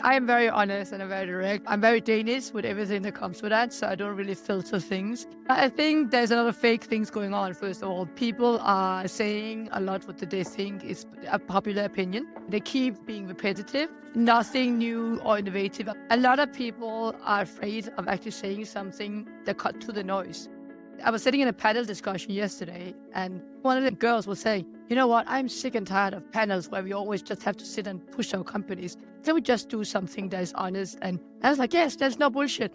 I am very honest and I'm very direct. I'm very Danish with everything that comes with that, so I don't really filter things. I think there's a lot of fake things going on, first of all. People are saying a lot what they think is a popular opinion. They keep being repetitive, nothing new or innovative. A lot of people are afraid of actually saying something that cut to the noise. I was sitting in a panel discussion yesterday, and one of the girls was saying, you know what, I'm sick and tired of panels where we always just have to sit and push our companies. So we just do something that is honest. And I was like, yes, there's no bullshit.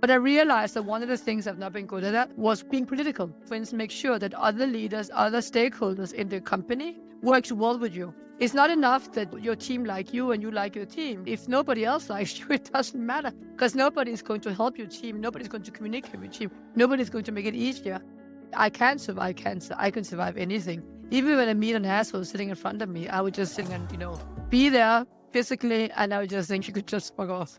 But I realized that one of the things I've not been good at was being political. For instance, make sure that other leaders, other stakeholders in the company works well with you. It's not enough that your team like you and you like your team. If nobody else likes you, it doesn't matter because nobody is going to help your team. Nobody's going to communicate with your team. Nobody's going to make it easier. I can survive cancer. I can survive anything. Even when I meet an asshole sitting in front of me, I would just think and, be there physically, and I would just think you could just fuck off.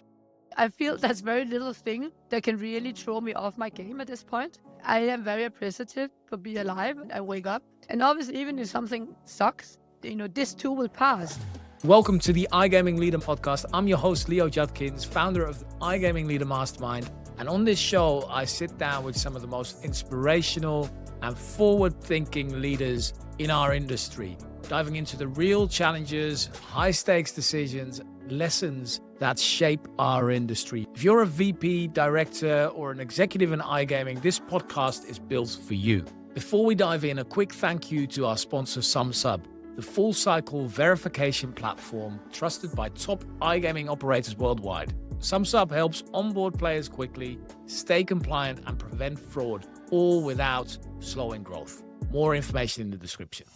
I feel that's very little thing that can really throw me off my game at this point. I am very appreciative for being alive and I wake up. And obviously, even if something sucks, this too will pass. Welcome to the iGaming Leader podcast. I'm your host, Leo Judkins, founder of the iGaming Leader Mastermind. And on this show, I sit down with some of the most inspirational and forward-thinking leaders in our industry, diving into the real challenges, high-stakes decisions, lessons that shape our industry. If you're a VP, director, or an executive in iGaming, this podcast is built for you. Before we dive in, a quick thank you to our sponsor, SumSub, the full-cycle verification platform trusted by top iGaming operators worldwide. SumSub helps onboard players quickly, stay compliant, and prevent fraud, all without slowing growth. More information in the description.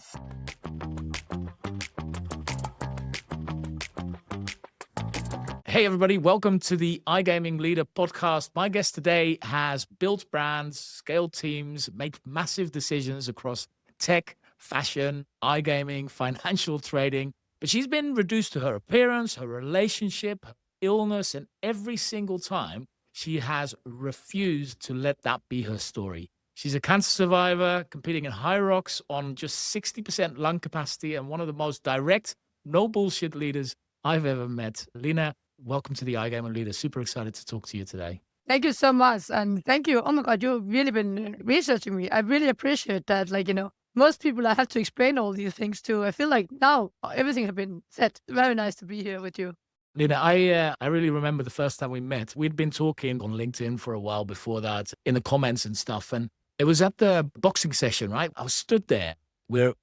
Hey everybody, welcome to the iGaming Leader podcast. My guest today has built brands, scaled teams, made massive decisions across tech, fashion, iGaming, financial trading, but she's been reduced to her appearance, her relationship, her illness, and every single time she has refused to let that be her story. She's a cancer survivor competing in HYROX on just 60% lung capacity and one of the most direct, no bullshit leaders I've ever met. Lina, welcome to the iGaming Leader. Super excited to talk to you today. Thank you so much. And thank you. Oh my God, you've really been researching me. I really appreciate that. Most people I have to explain all these things to. I feel like now everything has been said. Very nice to be here with you. Lina, I really remember the first time we met. We'd been talking on LinkedIn for a while before that, in the comments and stuff. And it was at the boxing session, right? I was stood there. We're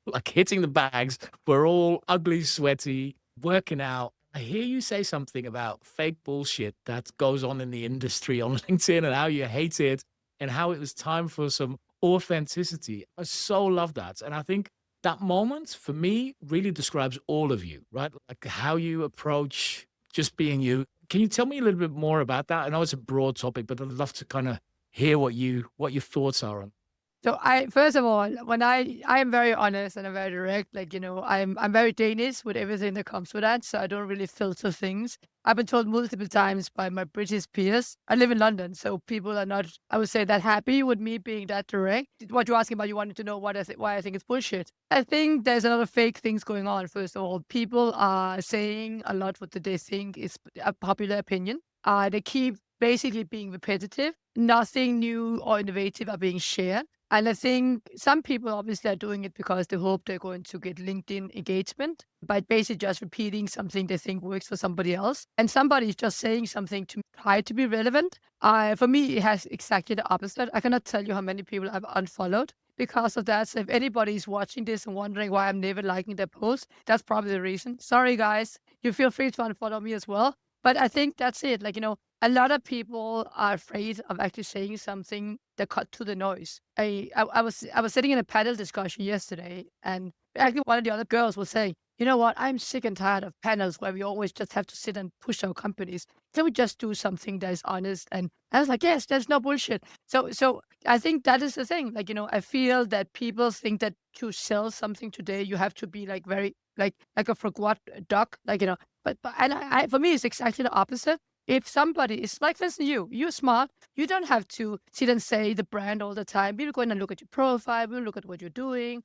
like hitting the bags. We're all ugly, sweaty, working out. I hear you say something about fake bullshit that goes on in the industry on LinkedIn and how you hate it and how it was time for some authenticity. I so love that. And I think that moment for me really describes all of you, right? Like how you approach just being you. Can you tell me a little bit more about that? I know it's a broad topic, but I'd love to kind of hear what your thoughts are on. So first of all, when I am very honest and I'm very direct, I'm very Danish with everything that comes with that. So I don't really filter things. I've been told multiple times by my British peers. I live in London, so people are not, I would say, that happy with me being that direct. What you're asking about, you wanted to know why I think it's bullshit. I think there's a lot of fake things going on. First of all, people are saying a lot what they think is a popular opinion. They keep basically being repetitive. Nothing new or innovative are being shared. And I think some people obviously are doing it because they hope they're going to get LinkedIn engagement by basically just repeating something they think works for somebody else. And somebody is just saying something to try to be relevant. For me, it has exactly the opposite. I cannot tell you how many people I've unfollowed because of that. So if anybody is watching this and wondering why I'm never liking their posts, that's probably the reason. Sorry, guys. You feel free to unfollow me as well. But I think that's it. A lot of people are afraid of actually saying something that cut to the noise. I was sitting in a panel discussion yesterday, and actually one of the other girls was saying, you know what, I'm sick and tired of panels where we always just have to sit and push our companies. So we just do something that is honest. And I was like, yes, there's no bullshit. So I think that is the thing. I feel that people think that to sell something today, you have to be very like a forgot duck, But for me, it's exactly the opposite. If somebody is like, listen, you're smart. You don't have to sit and say the brand all the time. People go in and look at your profile. We'll look at what you're doing.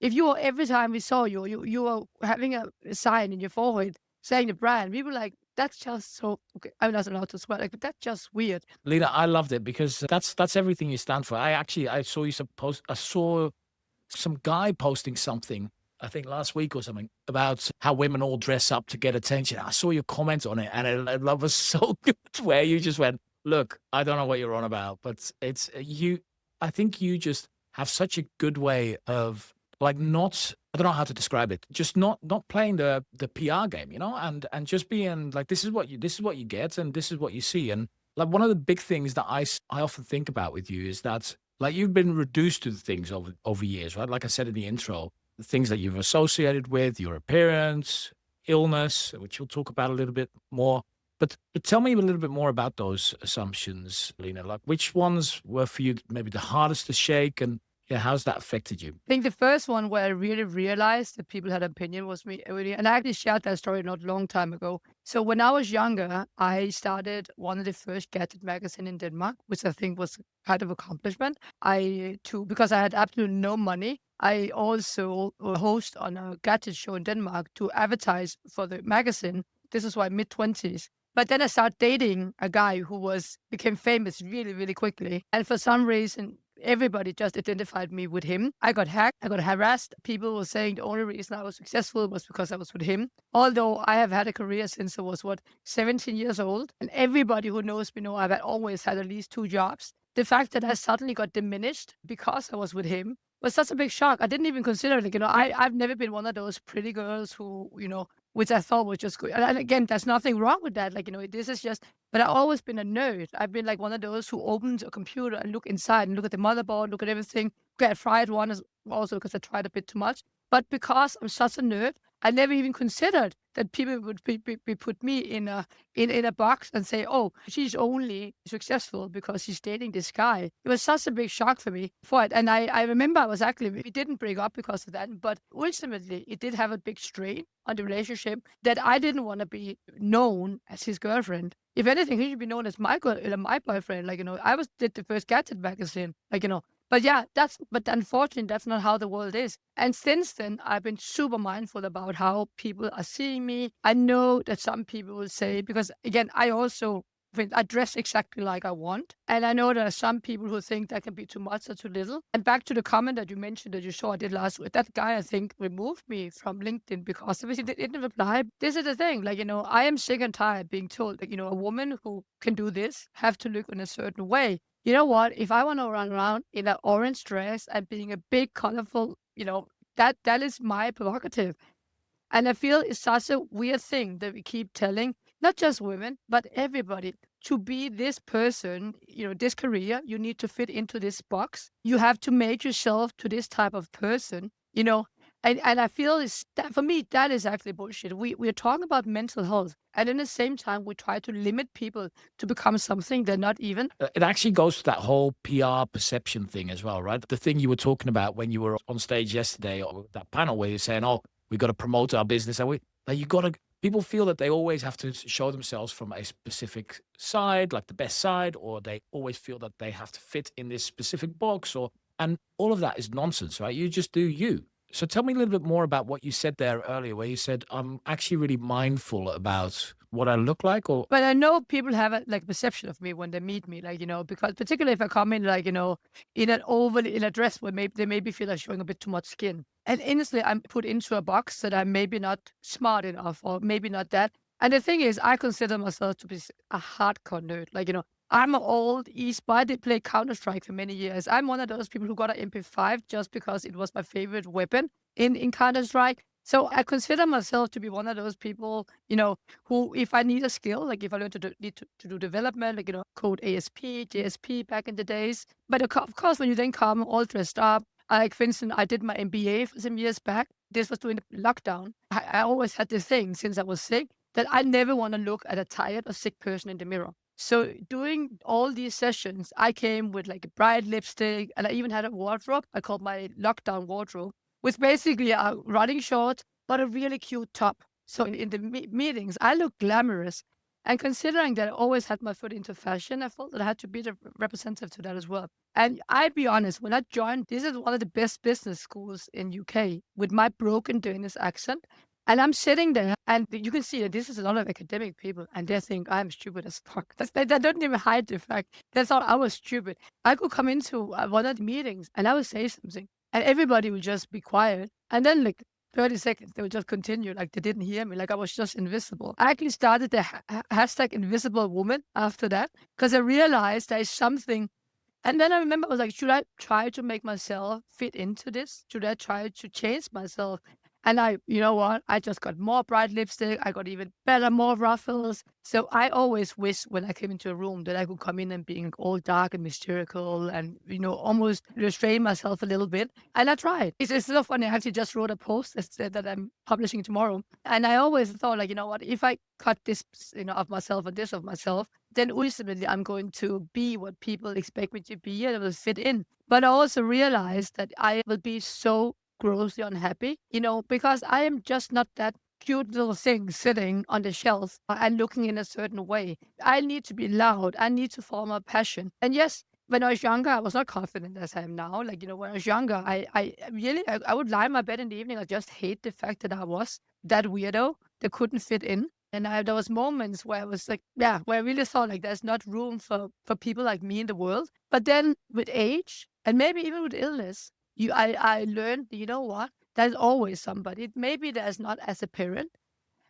If you were, every time we saw you, you were having a sign in your forehead saying the brand, we were like, that's just so, okay, I'm not allowed to swear, like, but that's just weird. Lena, I loved it because that's everything you stand for. I saw you some post. I saw some guy posting something, I think last week or something, about how women all dress up to get attention. I saw your comment on it, and it was so good. Where you just went, look, I don't know what you're on about, but it's you. I think you just have such a good way of like not. I don't know how to describe it. Just not playing the PR game, and just being like, this is what you get, and this is what you see. And like one of the big things that I often think about with you is that like you've been reduced to the things over years, right? Like I said in the intro, the things that you've associated with your appearance, illness, which we'll talk about a little bit more. But tell me a little bit more about those assumptions, Lena. Like which ones were for you maybe the hardest to shake, and yeah, how's that affected you? I think the first one where I really realized that people had opinion was me, really, and I actually shared that story not a long time ago. So when I was younger, I started one of the first gadget magazine in Denmark, which I think was kind of accomplishment. I too, because I had absolutely no money, I also host on a gadget show in Denmark to advertise for the magazine. This is why mid-20s. But then I started dating a guy who became famous really, really quickly. And for some reason, everybody just identified me with him. I got hacked. I got harassed. People were saying the only reason I was successful was because I was with him. Although I have had a career since I was, 17 years old. And everybody who knows me know I've always had at least 2 jobs. The fact that I suddenly got diminished because I was with him was such a big shock. I didn't even consider it. I've never been one of those pretty girls who, which I thought was just good. And again, there's nothing wrong with that. This is just, but I've always been a nerd. I've been like one of those who opens a computer and look inside and look at the motherboard, look at everything. Okay, I tried one also because I tried a bit too much. But because I'm such a nerd, I never even considered that people would be put me in a box and say, oh, she's only successful because she's dating this guy. It was such a big shock for me for it. And I remember we didn't break up because of that, but ultimately it did have a big strain on the relationship that I didn't want to be known as his girlfriend. If anything, he should be known as my boyfriend. Did the first gadget magazine, but yeah, but unfortunately, that's not how the world is. And since then, I've been super mindful about how people are seeing me. I know that some people will say, because again, I dress exactly like I want. And I know there are some people who think that can be too much or too little. And back to the comment that you mentioned that you saw I did last week, that guy, I think, removed me from LinkedIn because of it. He didn't reply. This is the thing. I am sick and tired being told that, a woman who can do this have to look in a certain way. You know what? If I want to run around in an orange dress and being a big, colorful, that is my prerogative. And I feel it's such a weird thing that we keep telling, not just women, but everybody, to be this person, this career, you need to fit into this box. You have to make yourself to this type of person, And I feel for me, that is actually bullshit. We're talking about mental health. And at the same time, we try to limit people to become something they're not even. It actually goes to that whole PR perception thing as well, right? The thing you were talking about when you were on stage yesterday, or that panel where you're saying, oh, we got to promote our business. And people feel that they always have to show themselves from a specific side, like the best side, or they always feel that they have to fit in this specific box, and all of that is nonsense, right? You just do you. So tell me a little bit more about what you said there earlier, where you said, I'm actually really mindful about what I look like. But I know people have a perception of me when they meet me, because particularly if I come in, in a dress where they maybe feel like showing a bit too much skin. And instantly I'm put into a box that I'm maybe not smart enough or maybe not that. And the thing is, I consider myself to be a hardcore nerd. I'm old East, but I did play Counter-Strike for many years. I'm one of those people who got an MP5 just because it was my favorite weapon in Counter-Strike. So I consider myself to be one of those people, who, if I need a skill, like if I need to do development, code ASP, JSP back in the days. But of course, when you then come all dressed up, like for instance, I did my MBA for some years back. This was during the lockdown. I always had this thing since I was sick that I never want to look at a tired or sick person in the mirror. So doing all these sessions, I came with a bright lipstick, and I even had a wardrobe. I called my lockdown wardrobe, with basically a running short, but a really cute top. So in the meetings, I look glamorous. And considering that I always had my foot into fashion, I felt that I had to be the representative to that as well. And I'd be honest, when I joined, this is one of the best business schools in UK with my broken Danish accent. And I'm sitting there, and you can see that this is a lot of academic people, and they think I'm stupid as fuck. They don't even hide the fact. They thought I was stupid. I could come into one of the meetings, and I would say something, and everybody would just be quiet. And then, like 30 seconds, they would just continue, like they didn't hear me, like I was just invisible. I actually started the hashtag invisible woman after that, because I realized there is something. And then I remember I was like, should I try to make myself fit into this? Should I try to change myself? And you know what? I just got more bright lipstick. I got even better, more ruffles. So I always wish when I came into a room that I could come in and being all dark and mystical and, almost restrain myself a little bit. And I tried. It's so funny. I actually just wrote a post that said that I'm publishing tomorrow. And I always thought, like, you know what? If I cut this, of myself and this of myself, then ultimately I'm going to be what people expect me to be and I will fit in. But I also realized that I will be so grossly unhappy, because I am just not that cute little thing sitting on the shelf and looking in a certain way. I need to be loud. I need to follow my passion. And yes, when I was younger, I was not confident as I am now. Like, when I was younger, I really, I would lie in my bed in the evening. I just hate the fact that I was that weirdo that couldn't fit in. And there was moments where I was like, yeah, where I really thought like there's not room for people like me in the world. But then with age and maybe even with illness, I learned, you know what? There's always somebody. Maybe there's not as a parent,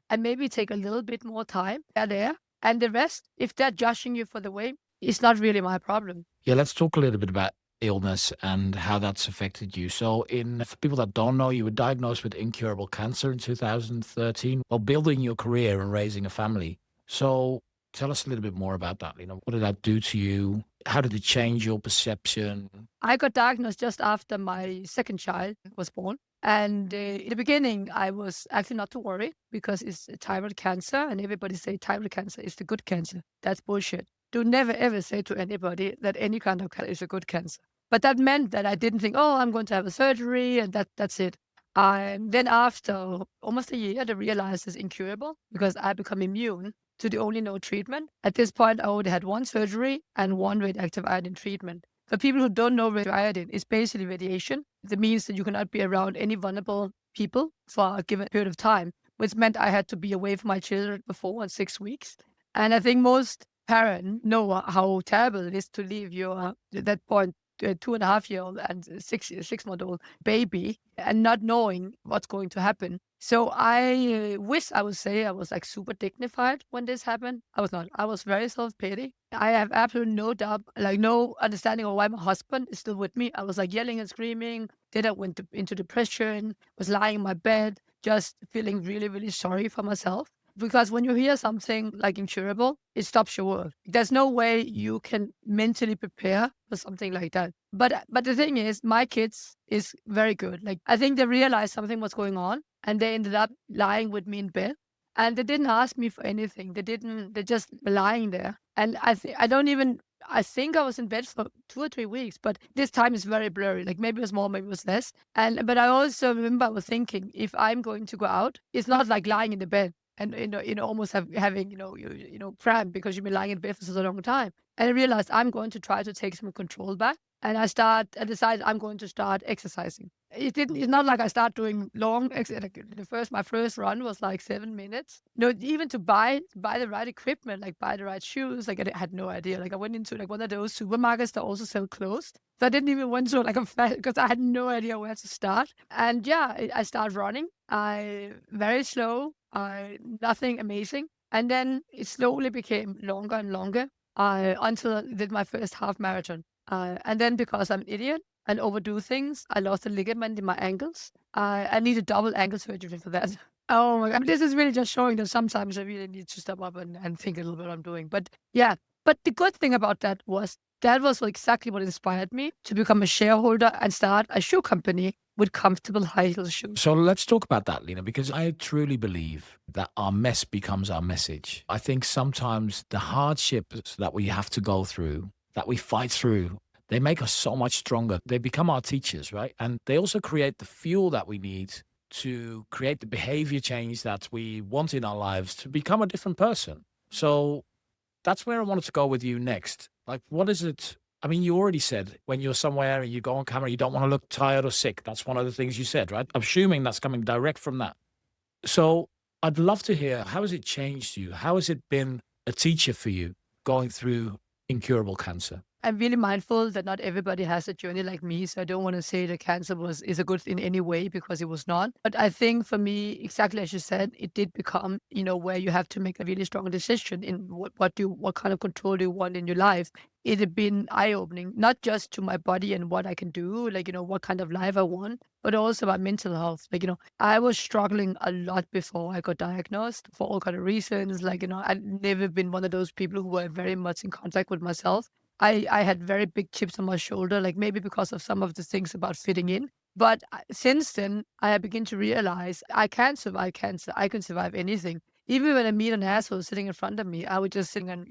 and maybe take a little bit more time. They're there. And the rest, if they're judging you for the way, it's not really my problem. Yeah, let's talk a little bit about illness and how that's affected you. So, for people that don't know, you were diagnosed with incurable cancer in 2013 while building your career and raising a family. So, tell us a little bit more about that. What did that do to you? How did it change your perception? I got diagnosed just after my second child was born. And in the beginning, I was actually not to worry because it's thyroid cancer, and everybody say thyroid cancer is the good cancer. That's bullshit. Do never ever say to anybody that any kind of cancer is a good cancer. But that meant that I didn't think, oh, I'm going to have a surgery, and that's it. Then after almost a year, they realized it's incurable because I become immune to the only known treatment. At this point, I already had one surgery and one radioactive iodine treatment. For people who don't know radioactive iodine, it's basically radiation. That means that you cannot be around any vulnerable people for a given period of time, which meant I had to be away from my children for 4 and 6 weeks. And I think most parents know how terrible it is to leave your, at that point, 2.5-year-old and 6-month-old baby and not knowing what's going to happen. So I wish I would say I was like super dignified when this happened. I was not. I was very self-pity. I have absolutely no doubt, like no understanding of why my husband is still with me. I was like yelling and screaming. Then I went into depression, was lying in my bed, just feeling really, really sorry for myself. Because when you hear something like incurable, it stops your world. There's no way you can mentally prepare for something like that. But the thing is, my kids is very good. Like I think they realized something was going on, and they ended up lying with me in bed. And they didn't ask me for anything. They just were lying there. And I think I was in bed for 2 or 3 weeks, but this time is very blurry. Like maybe it was more, maybe it was less. But I also remember I was thinking, if I'm going to go out, it's not like lying in the bed and almost having cramp because you've been lying in bed for such a long time. And I realized I'm going to try to take some control back. And I decided I'm going to start exercising. It's not like I start doing long my first run was like 7 minutes. No, even to buy the right equipment, like buy the right shoes, like I had no idea. Like I went into like one of those supermarkets that also sell clothes. So I didn't even went to like a because I had no idea where to start. And yeah, I started running. I very slow, nothing amazing. And then it slowly became longer and longer until I did my first half marathon. And then because I'm an idiot and overdo things, I lost a ligament in my ankles. I needed double ankle surgery for that. Oh my God. This is really just showing that sometimes I really need to step up and think a little bit what I'm doing. But yeah, but the good thing about that was exactly what inspired me to become a shareholder and start a shoe company with comfortable high heel shoes. So let's talk about that, Lena, because I truly believe that our mess becomes our message. I think sometimes the hardships that we have to go through, that we fight through, they make us so much stronger. They become our teachers, right? And they also create the fuel that we need to create the behavior change that we want in our lives to become a different person. So that's where I wanted to go with you next. Like, what is it? I mean, you already said when you're somewhere and you go on camera, you don't want to look tired or sick. That's one of the things you said, right? I'm assuming that's coming direct from that. So I'd love to hear, how has it changed you? How has it been a teacher for you going through incurable cancer? I'm really mindful that not everybody has a journey like me, so I don't want to say that cancer is a good in any way because it was not. But I think for me, exactly as you said, it did become, where you have to make a really strong decision in what kind of control do you want in your life. It had been eye opening, not just to my body and what I can do, like, what kind of life I want, but also my mental health. Like, I was struggling a lot before I got diagnosed for all kind of reasons. Like, I'd never been one of those people who were very much in contact with myself. I had very big chips on my shoulder, like maybe because of some of the things about fitting in. But since then, I begin to realize I can survive cancer. I can survive anything. Even when I meet an asshole sitting in front of me, I would just sit and,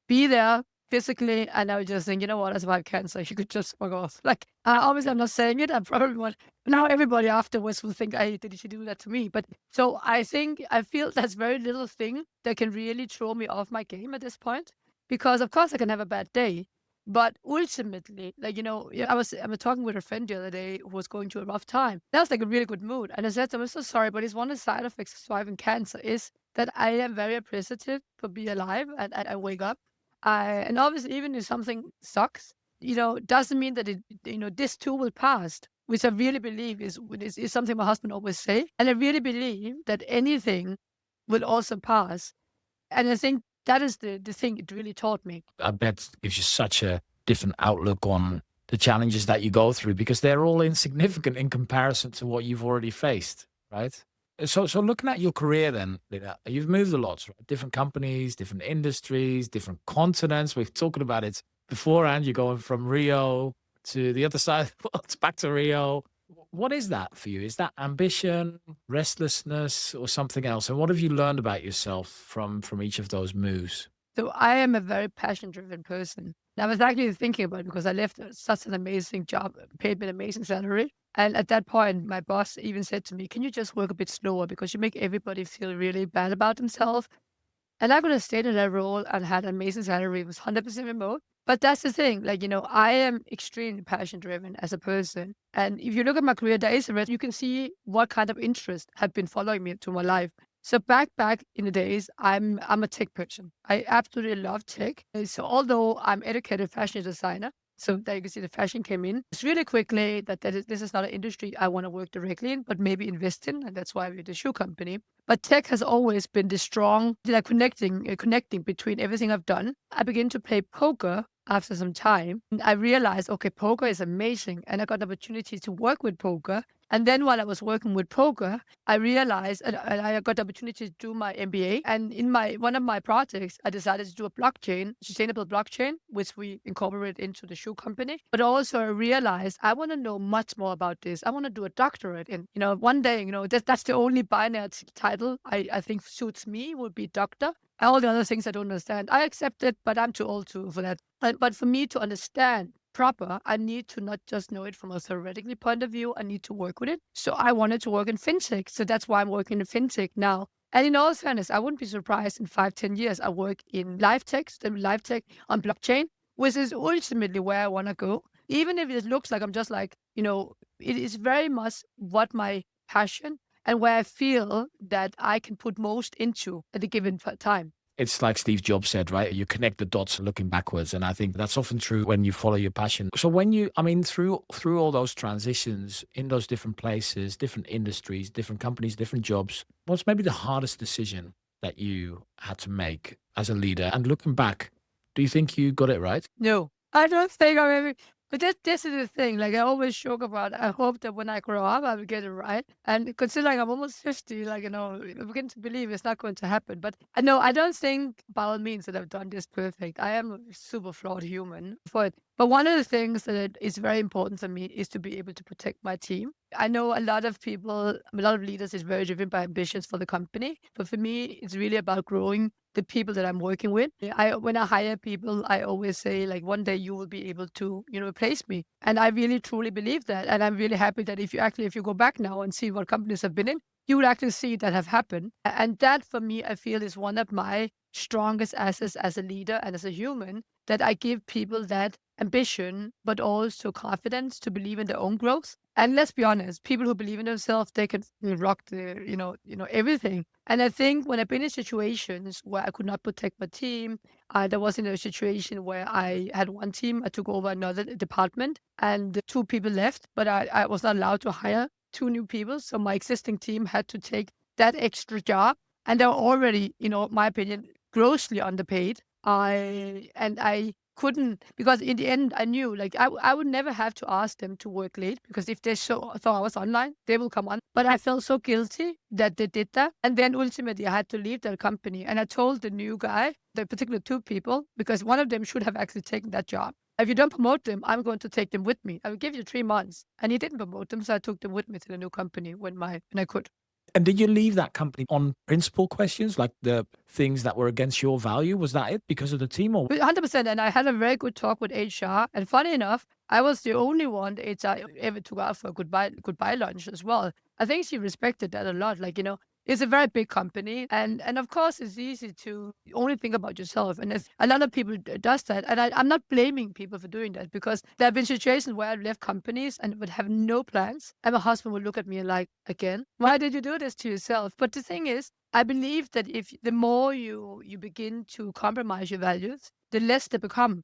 be there physically. And I would just think, you know what, I survived cancer. You could just fuck off. Like, obviously, I'm not saying it. I'm probably one. Now everybody afterwards will think, hey, did she do that to me? But so I feel that's very little thing that can really throw me off my game at this point. Because of course I can have a bad day, but ultimately, like, yeah, I was talking with a friend the other day who was going through a rough time. That was like a really good mood. And I said to him, I'm so sorry, but it's one of the side effects of surviving cancer is that I am very appreciative for being alive and I wake up. And obviously, even if something sucks, doesn't mean that this too will pass, which I really believe is something my husband always say. And I really believe that anything will also pass. And I think that is the thing it really taught me. I bet it gives you such a different outlook on the challenges that you go through because they're all insignificant in comparison to what you've already faced, right? So looking at your career then, Lina, you've moved a lot, right? Different companies, different industries, different continents. We've talked about it beforehand. You're going from Rio to the other side of the world, back to Rio. What is that for you? Is that ambition, restlessness, or something else? And what have you learned about yourself from each of those moves? So I am a very passion-driven person. And I was actually thinking about it because I left such an amazing job, paid me an amazing salary. And at that point, my boss even said to me, can you just work a bit slower because you make everybody feel really bad about themselves? And I could have stayed in that role and had an amazing salary. It was 100% remote. But that's the thing. Like, I am extremely passion driven as a person. And if you look at my career, there is a rest. You can see what kind of interest have been following me through my life. So back in the days, I'm a tech person. I absolutely love tech. So although I'm educated fashion designer, so there you can see the fashion came in. It's really quickly this is not an industry I want to work directly in, but maybe invest in. And that's why we're the shoe company. But tech has always been the strong, like connecting between everything I've done. I began to play poker after some time. And I realized, okay, poker is amazing. And I got the opportunity to work with poker. And then while I was working with poker, I realized and I got the opportunity to do my MBA. And in one of my projects, I decided to do a sustainable blockchain, which we incorporate into the shoe company. But also I realized I want to know much more about this. I want to do a doctorate. And, one day, that's the only binary title I think suits me would be doctor. All the other things I don't understand. I accept it, but I'm too old for that. But for me to understand proper, I need to not just know it from a theoretical point of view. I need to work with it. So I wanted to work in fintech. So that's why I'm working in fintech now. And in all fairness, I wouldn't be surprised in 5, 10 years, I work in live tech on blockchain, which is ultimately where I want to go. Even if it looks like I'm just like, it is very much what my passion and where I feel that I can put most into at a given time. It's like Steve Jobs said, right? You connect the dots looking backwards. And I think that's often true when you follow your passion. So through all those transitions in those different places, different industries, different companies, different jobs, what's maybe the hardest decision that you had to make as a leader? And looking back, do you think you got it right? No, I don't think I'm ever. But this is the thing. Like I always joke about. I hope that when I grow up, I will get it right. And considering I'm almost 50, like I begin to believe it's not going to happen. But no, I don't think by all means that I've done this perfect. I am a super flawed human for it. But one of the things that is very important for me is to be able to protect my team. I know a lot of leaders is very driven by ambitions for the company. But for me, it's really about growing the people that I'm working with. When I hire people, I always say like one day you will be able to, replace me. And I really truly believe that. And I'm really happy that if you go back now and see what companies I've been in, you would actually see that have happened. And that for me, I feel is one of my strongest assets as a leader and as a human, that I give people that ambition, but also confidence to believe in their own growth. And let's be honest, people who believe in themselves, they can rock the, everything. And I think when I've been in situations where I could not protect my team, there was in a situation where I had one team, I took over another department, and two people left, but I was not allowed to hire two new people. So my existing team had to take that extra job. And they were already, my opinion, grossly underpaid. I couldn't, because in the end I knew like I would never have to ask them to work late, because if they thought I was online, they will come on. But I felt so guilty that they did that. And then ultimately I had to leave that company. And I told the new guy, the particular two people, because one of them should have actually taken that job. If you don't promote them, I'm going to take them with me. I will give you 3 months. And he didn't promote them, so I took them with me to the new company when I could. And did you leave that company on principal questions, like the things that were against your value? Was that it because of the team or? 100%. And I had a very good talk with HR. And funny enough, I was the only one the HR ever took out for a goodbye lunch as well. I think she respected that a lot. Like, it's a very big company. And of course, it's easy to only think about yourself. And there's a lot of people does that. And I'm not blaming people for doing that, because there have been situations where I've left companies and would have no plans. And my husband would look at me like, again, why did you do this to yourself? But the thing is, I believe that if the more you begin to compromise your values, the less they become.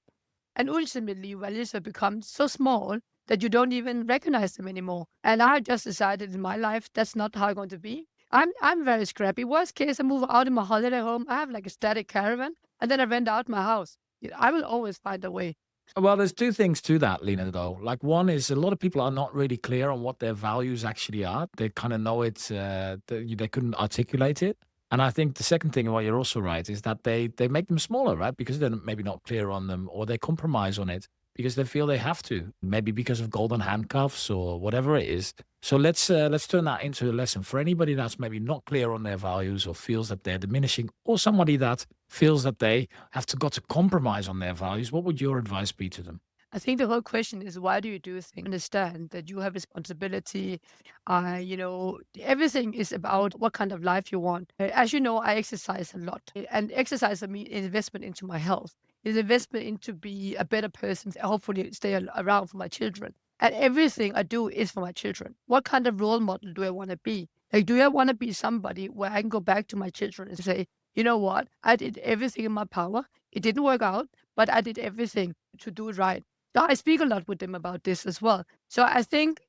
And ultimately, your values have become so small that you don't even recognize them anymore. And I just decided in my life that's not how I'm going to be. I'm very scrappy. Worst case, I move out in my holiday home. I have like a static caravan, and then I rent out my house. I will always find a way. Well, there's two things to that, Lena, though. Like, one is a lot of people are not really clear on what their values actually are. They kind of know it, they couldn't articulate it. And I think the second thing, what you're also right, is that they make them smaller, right? Because they're maybe not clear on them, or they compromise on it because they feel they have to, maybe because of golden handcuffs or whatever it is. So let's turn that into a lesson for anybody that's maybe not clear on their values or feels that they're diminishing, or somebody that feels that they have got to compromise on their values. What would your advice be to them? I think the whole question is, why do you do things? Understand that you have responsibility. Everything is about what kind of life you want. As you know, I exercise a lot, and exercise for me is investment into my health. It's investment into be a better person. Hopefully, stay around for my children. And everything I do is for my children. What kind of role model do I want to be? Like, do I want to be somebody where I can go back to my children and say, you know what? I did everything in my power. It didn't work out, but I did everything to do it right. So I speak a lot with them about this as well. So I think,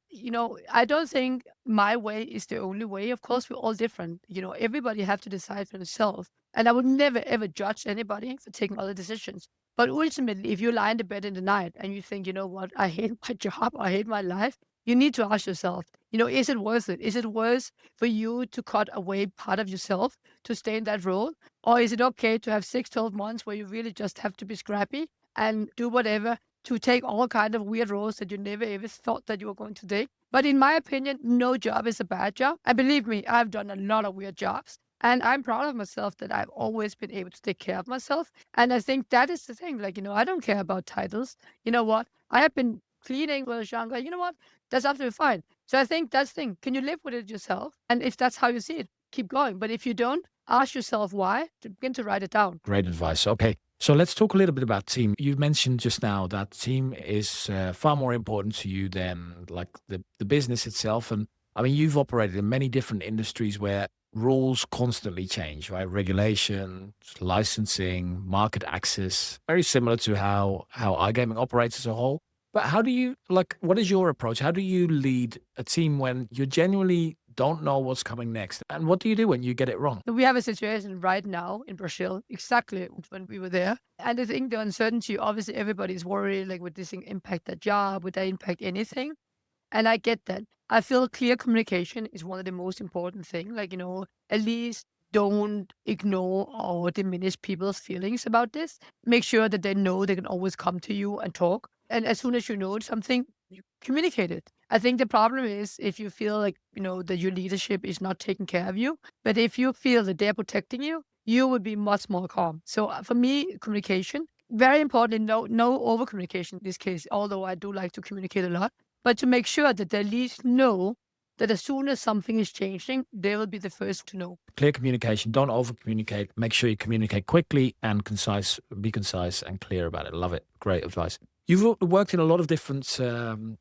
I don't think my way is the only way. Of course, we're all different. Everybody have to decide for themselves. And I would never, ever judge anybody for taking other decisions. But ultimately, if you lie in the bed in the night and you think, you know what, I hate my job, I hate my life, you need to ask yourself, is it worth it? Is it worth for you to cut away part of yourself to stay in that role? Or is it okay to have 6, 12 months where you really just have to be scrappy and do whatever to take all kind of weird roles that you never ever thought that you were going to take? But in my opinion, no job is a bad job. And believe me, I've done a lot of weird jobs. And I'm proud of myself that I've always been able to take care of myself. And I think that is the thing. Like, I don't care about titles. You know what? I have been cleaning when I was younger. You know what? That's absolutely fine. So I think that's the thing. Can you live with it yourself? And if that's how you see it, keep going. But if you don't, ask yourself why, to begin to write it down. Great advice. Okay. So let's talk a little bit about team. You mentioned just now that team is far more important to you than like the business itself. And I mean, you've operated in many different industries where rules constantly change, right? Regulation, licensing, market access, very similar to how iGaming operates as a whole. But how do you what is your approach? How do you lead a team when you genuinely don't know what's coming next? And what do you do when you get it wrong? We have a situation right now in Brazil, exactly when we were there. And I think the uncertainty, obviously everybody's worried, like, would this thing impact their job? Would that impact anything? And I get that. I feel clear communication is one of the most important things. Like, at least don't ignore or diminish people's feelings about this. Make sure that they know they can always come to you and talk. And as soon as you know something, you communicate it. I think the problem is if you feel like, that your leadership is not taking care of you. But if you feel that they're protecting you, you will be much more calm. So for me, communication, very important. No over communication in this case, although I do like to communicate a lot. But to make sure that they at least know that as soon as something is changing, they will be the first to know. Clear communication. Don't over communicate. Make sure you communicate quickly and concise. Be concise and clear about it. Love it. Great advice. You've worked in a lot of different,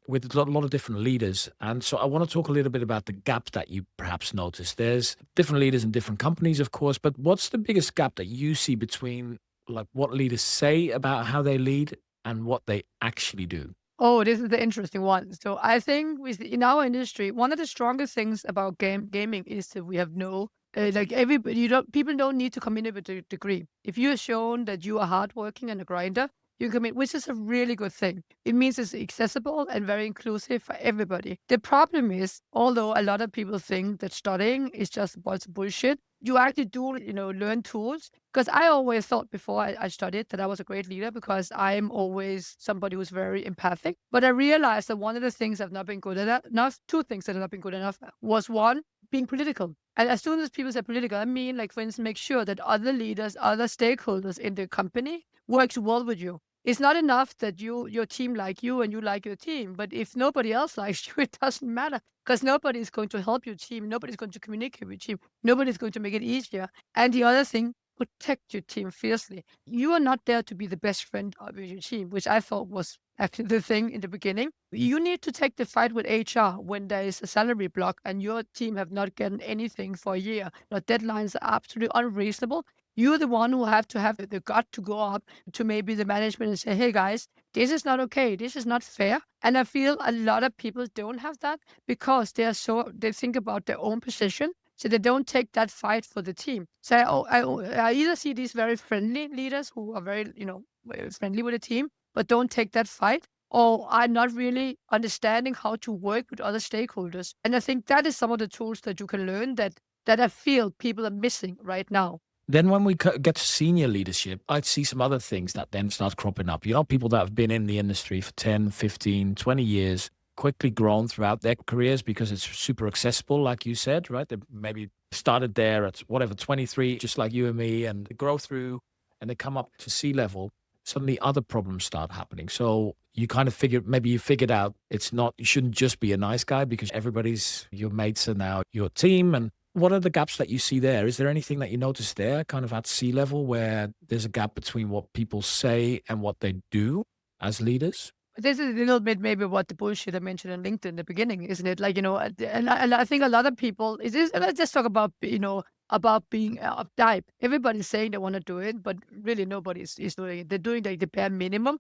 with a lot of different leaders. And so I want to talk a little bit about the gap that you perhaps noticed. There's different leaders in different companies, of course, but what's the biggest gap that you see between like what leaders say about how they lead and what they actually do? Oh, this is the interesting one. So I think in our industry, one of the strongest things about gaming is that we have no like everybody. People don't need to come in with a degree. If you are shown that you are hardworking and a grinder, you come in, which is a really good thing. It means it's accessible and very inclusive for everybody. The problem is, although a lot of people think that studying is just a bunch of bullshit, you actually do, learn tools. Because I always thought before I studied that I was a great leader because I'm always somebody who's very empathic. But I realized that one of the things I've not been good at enough, two things that have not been good enough, was one, being political. And as soon as people say political, I mean, like, for instance, make sure that other leaders, other stakeholders in the company works well with you. It's not enough that your team like you and you like your team, but if nobody else likes you, it doesn't matter because nobody is going to help your team. Nobody's going to communicate with your team. Nobody's going to make it easier. And the other thing, protect your team fiercely. You are not there to be the best friend of your team, which I thought was actually the thing in the beginning. You need to take the fight with HR when there is a salary block and your team have not gotten anything for a year. Your deadlines are absolutely unreasonable. You're the one who have to have the gut to go up to maybe the management and say, hey guys, this is not okay. This is not fair. And I feel a lot of people don't have that because they think about their own position. So they don't take that fight for the team. So I either see these very friendly leaders who are very, very friendly with the team, but don't take that fight, or are not really understanding how to work with other stakeholders. And I think that is some of the tools that you can learn that I feel people are missing right now. Then when we get to senior leadership, I'd see some other things that then start cropping up. People that have been in the industry for 10, 15, 20 years, quickly grown throughout their careers because it's super accessible, like you said, right? They maybe started there at 23, just like you and me, and they grow through and they come up to C-level. Suddenly other problems start happening. So you kind of figured out you shouldn't just be a nice guy because your mates are now your team. And what are the gaps that you see there? Is there anything that you notice there kind of at C-level where there's a gap between what people say and what they do as leaders? This is a little bit maybe what the bullshit I mentioned on LinkedIn in the beginning, isn't it? Like, and I think a lot of people, let's just talk about, about being uptight. Everybody's saying they want to do it, but really nobody is doing it. They're doing like the bare minimum.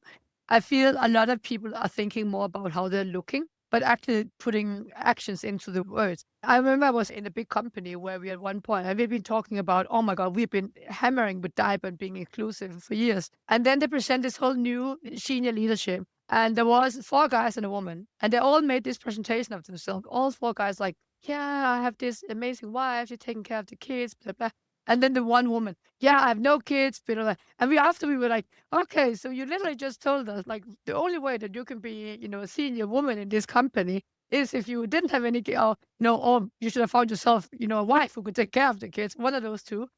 I feel a lot of people are thinking more about how they're looking, but actually putting actions into the words. I remember I was in a big company where we at one point, and we've been talking about, oh my God, we've been hammering with DIPE and being inclusive for years. And then they present this whole new senior leadership. And there was 4 guys and a woman, and they all made this presentation of themselves. All 4 guys like, yeah, I have this amazing wife, she's taking care of the kids, blah, blah. And then the one woman, yeah, I have no kids, blah, blah. And we were like, okay, so you literally just told us, like, the only way that you can be, a senior woman in this company is if you didn't have any, or you should have found yourself, a wife who could take care of the kids, one of those two.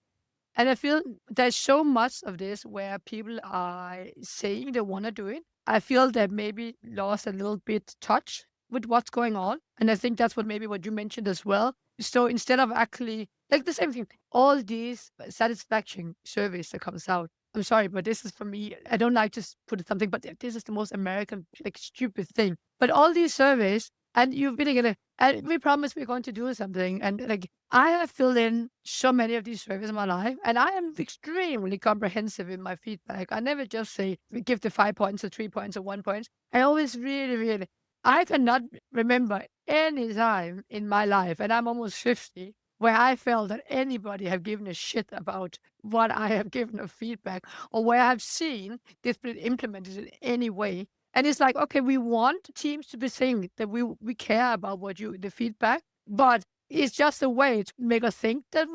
And I feel there's so much of this where people are saying they want to do it. I feel they maybe lost a little bit touch with what's going on. And I think that's what you mentioned as well. So instead of actually, like the same thing, all these satisfaction surveys that comes out, I'm sorry, but this is for me, I don't like to put something, but this is the most American, like, stupid thing. But all these surveys, and you've been together, and we promise we're going to do something. And like, I have filled in so many of these surveys in my life, and I am extremely comprehensive in my feedback. I never just say, we give the 5 points or 3 points or 1 point. I always really, really, I cannot remember any time in my life, and I'm almost 50, where I felt that anybody have given a shit about what I have given of feedback, or where I've seen this been implemented in any way. And it's like, okay, we want teams to be saying that we care about the feedback, but it's just a way to make us think that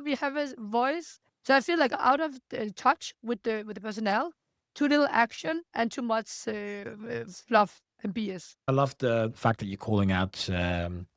we have a voice. So I feel like out of touch with the personnel, too little action and too much fluff and BS. I love the fact that you're calling out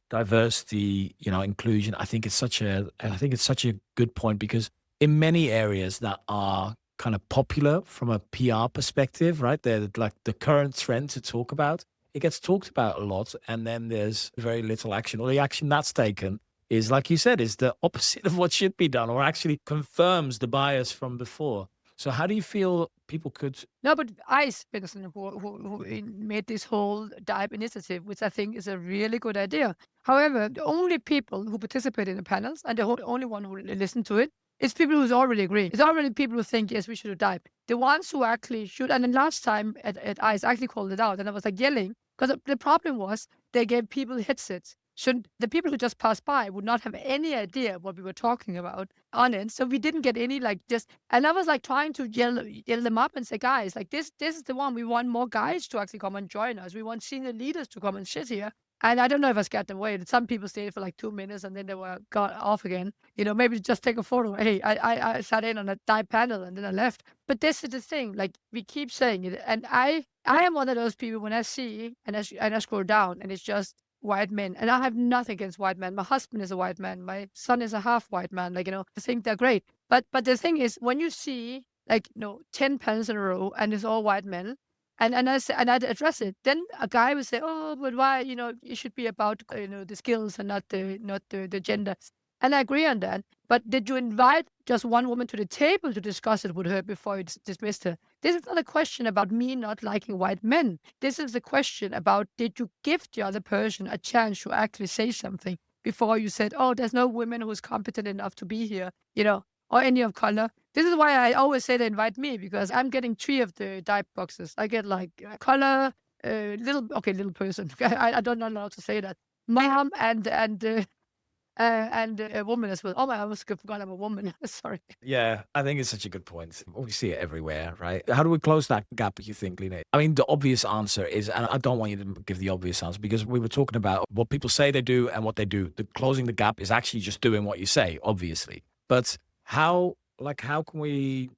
diversity, inclusion. I think it's such a good point because in many areas that are kind of popular from a PR perspective, right? They're like the current trend to talk about. it gets talked about a lot, and then there's very little action, or the action that's taken is, like you said, is the opposite of what should be done, or actually confirms the bias from before. So how do you feel people could? No, but ICE, Benson, who made this whole DIVE initiative, which I think is a really good idea. However, the only people who participate in the panels and the only one who listen to it is people who's already agree. It's already people who think, yes, we should do DIVE. The ones who actually should, and then last time at ICE, I actually called it out, and I was like yelling, because the problem was they gave people headsets. Should the people who just passed by would not have any idea what we were talking about on it. So we didn't get any like just, and I was like trying to yell them up and say, guys, like this is the one. We want more guys to actually come and join us. We want senior leaders to come and sit here. And I don't know if I scared them away. Some people stayed for like 2 minutes and then they were got off again. Maybe just take a photo. Hey, I sat in on a DIVE panel and then I left. But this is the thing. Like we keep saying it, and I am one of those people when I see and I scroll down and it's just white men. And I have nothing against white men. My husband is a white man. My son is a half white man. Like, I think they're great. But the thing is, when you see 10 panels in a row and it's all white men, and I say, and I address it, then a guy will say, "Oh, but why? It should be about the skills and not the gender." And I agree on that. But did you invite just one woman to the table to discuss it with her before you dismissed her? This is not a question about me not liking white men. This is a question about, did you give the other person a chance to actually say something before you said, "Oh, there's no women who's competent enough to be here," or any of color. This is why I always say they invite me, because I'm getting 3 of the DIVE boxes. I get like color, little person. I don't know how to say that. Mom and a woman as well. Oh my, I almost forgot I'm a woman. Sorry. Yeah, I think it's such a good point. We see it everywhere, right? How do we close that gap, you think, Lena? I mean, the obvious answer is, and I don't want you to give the obvious answer, because we were talking about what people say they do and what they do. The closing the gap is actually just doing what you say, obviously. But how can we,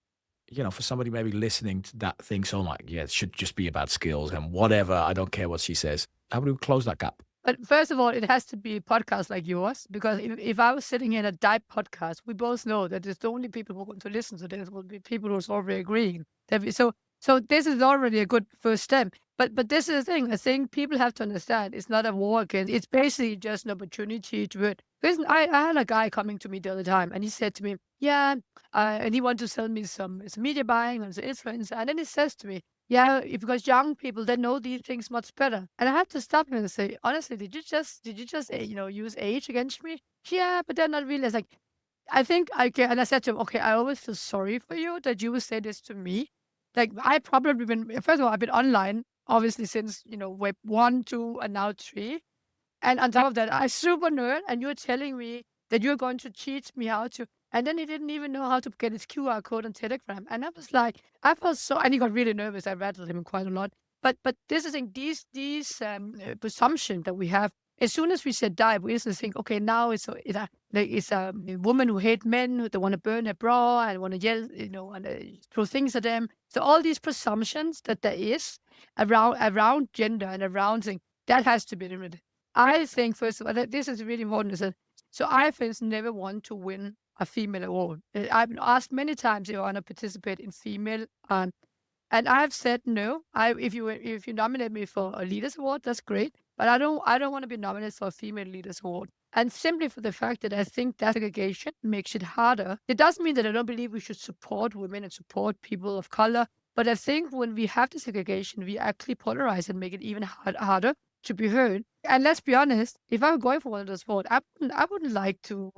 for somebody maybe listening to that thing, so like, yeah, it should just be about skills and whatever, I don't care what she says. How do we close that gap? But first of all, it has to be a podcast like yours, because if I was sitting in a DIVE podcast, we both know that it's the only people who are going to listen to this will be people who's already agreeing. So this is already a good first step. But this is the thing. I think people have to understand it's not a war against. It's basically just an opportunity to it. Listen, I had a guy coming to me the other time, and he said to me, "Yeah," and he wanted to sell me some media buying and some influence, and then he says to me, "Yeah, because young people, they know these things much better." And I had to stop him and say, "Honestly, did you just use age against me?" "Yeah, but they're not really." It's like, I think I can. And I said to him, "Okay, I always feel sorry for you that you would say this to me. Like, I probably been, first of all, I've been online obviously since web 1, 2, and now 3. And on top of that, I super nerd, and you're telling me that you're going to teach me how to." And then he didn't even know how to get his QR code on Telegram. And I was like, I felt so, and he got really nervous. I rattled him quite a lot. But this is thing, these presumption that we have. As soon as we said DIVE, we instantly think, okay, now it's a woman who hate men, who they want to burn their bra and want to yell, and throw things at them. So all these presumptions that there is around gender and around things, that has to be limited. I think, first of all, that this is really important. Is that, so I, for instance, never want to win a female award. I've been asked many times if I want to participate in female, and I've said no. If you nominate me for a leaders award, that's great, but I don't want to be nominated for a female leaders award. And simply for the fact that I think that segregation makes it harder. It doesn't mean that I don't believe we should support women and support people of color, but I think when we have the segregation, we actually polarize and make it even harder to be heard. And let's be honest, if I'm going for one of those votes, I wouldn't like to,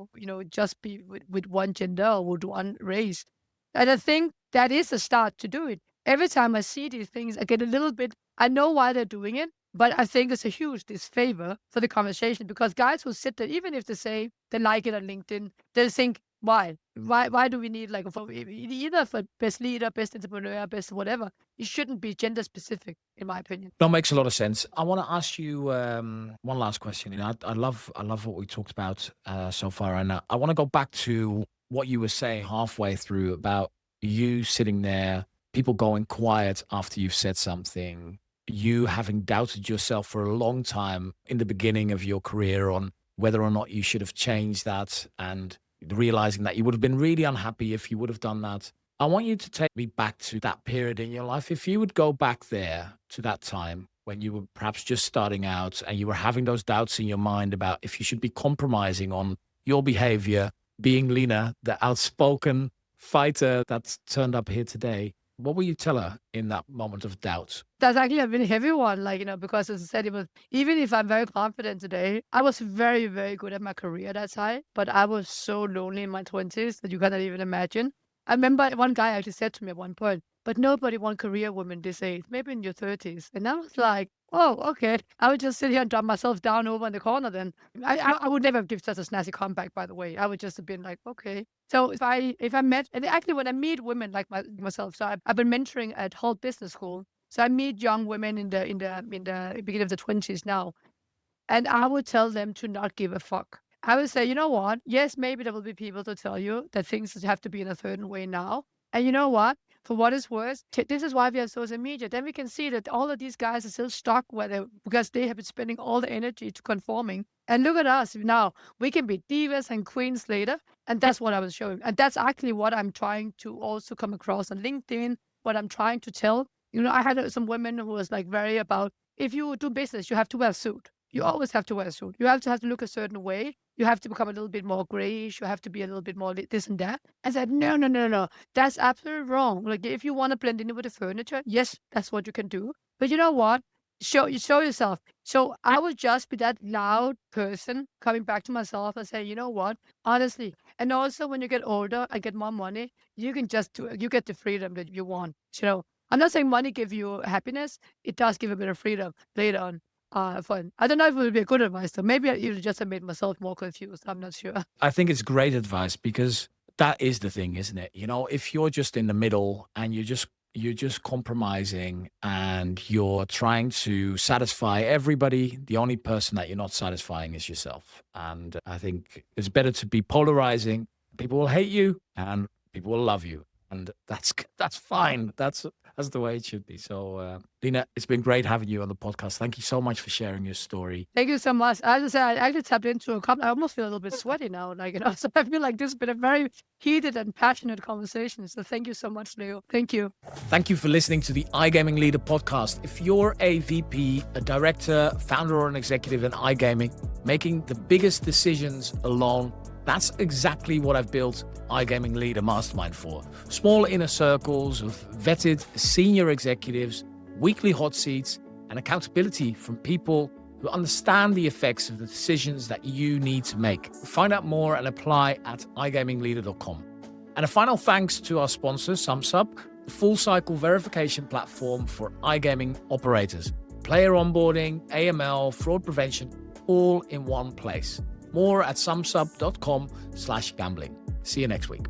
just be with one gender or with one race. And I think that is a start to do it. Every time I see these things, I get a little bit, I know why they're doing it, but I think it's a huge disfavor for the conversation, because guys who sit there, even if they say they like it on LinkedIn, they'll think, why? Why do we need either for best leader, best entrepreneur, best whatever? It shouldn't be gender specific, in my opinion. That makes a lot of sense. I want to ask you one last question. I love what we talked about so far, and I want to go back to what you were saying halfway through about you sitting there, people going quiet after you've said something, you having doubted yourself for a long time in the beginning of your career on whether or not you should have changed that, and realizing that you would have been really unhappy if you would have done that. I want you to take me back to that period in your life. If you would go back there to that time, when you were perhaps just starting out and you were having those doubts in your mind about if you should be compromising on your behavior, being Lina, the outspoken fighter that's turned up here today, what will you tell her in that moment of doubt? That's actually a really heavy one, because as I said, it was even if I'm very confident today, I was very, very good at my career that time, but I was so lonely in my 20s that you cannot even imagine. I remember one guy actually said to me at one point, but nobody want career women this age, maybe in your 30s. And I was like, oh, okay. I would just sit here and drop myself down over in the corner then. I would never give such a snazzy comeback, by the way. I would just have been like, okay. So if I met, and actually when I meet women like myself, so I've been mentoring at Hull Business School. So I meet young women in the beginning of the 20s now, and I would tell them to not give a fuck. I would say, you know what? Yes, maybe there will be people to tell you that things have to be in a certain way now. And you know what? For what is worse, this is why we have social media. Then we can see that all of these guys are still stuck because they have been spending all the energy to conforming. And look at us now. We can be divas and queens later. And that's what I was showing. And that's actually what I'm trying to also come across on LinkedIn, what I'm trying to tell. I had some women who was like very about, if you do business, you have to wear a suit. You always have to wear a suit. You have to look a certain way. You have to become a little bit more grayish. You have to be a little bit more this and that. I said, no, no, no, no. That's absolutely wrong. Like if you want to blend in with the furniture, yes, that's what you can do. But you know what? Show yourself. So I would just be that loud person coming back to myself and say, you know what? Honestly. And also when you get older and get more money, you can just do it. You get the freedom that you want. I'm not saying money gives you happiness. It does give a bit of freedom later on. Fun. I don't know if it would be a good advice, though. Maybe I just have made myself more confused. I'm not sure. I think it's great advice because that is the thing, isn't it? If you're just in the middle and you're just compromising and you're trying to satisfy everybody, the only person that you're not satisfying is yourself. And I think it's better to be polarizing. People will hate you and people will love you. And that's fine. That's the way it should be. So, Lina, it's been great having you on the podcast. Thank you so much for sharing your story. Thank you so much. As I said, I actually tapped into a couple. I almost feel a little bit sweaty now. So I feel like this has been a very heated and passionate conversation. So thank you so much, Leo. Thank you. Thank you for listening to the iGaming Leader podcast. If you're a VP, a director, founder, or an executive in iGaming, making the biggest decisions alone, that's exactly what I've built iGaming Leader Mastermind for. Small inner circles of vetted senior executives, weekly hot seats, and accountability from people who understand the effects of the decisions that you need to make. Find out more and apply at igamingleader.com. And a final thanks to our sponsor, SumSub, the full cycle verification platform for iGaming operators. Player onboarding, AML, fraud prevention, all in one place. More at sumsub.com/gambling. See you next week.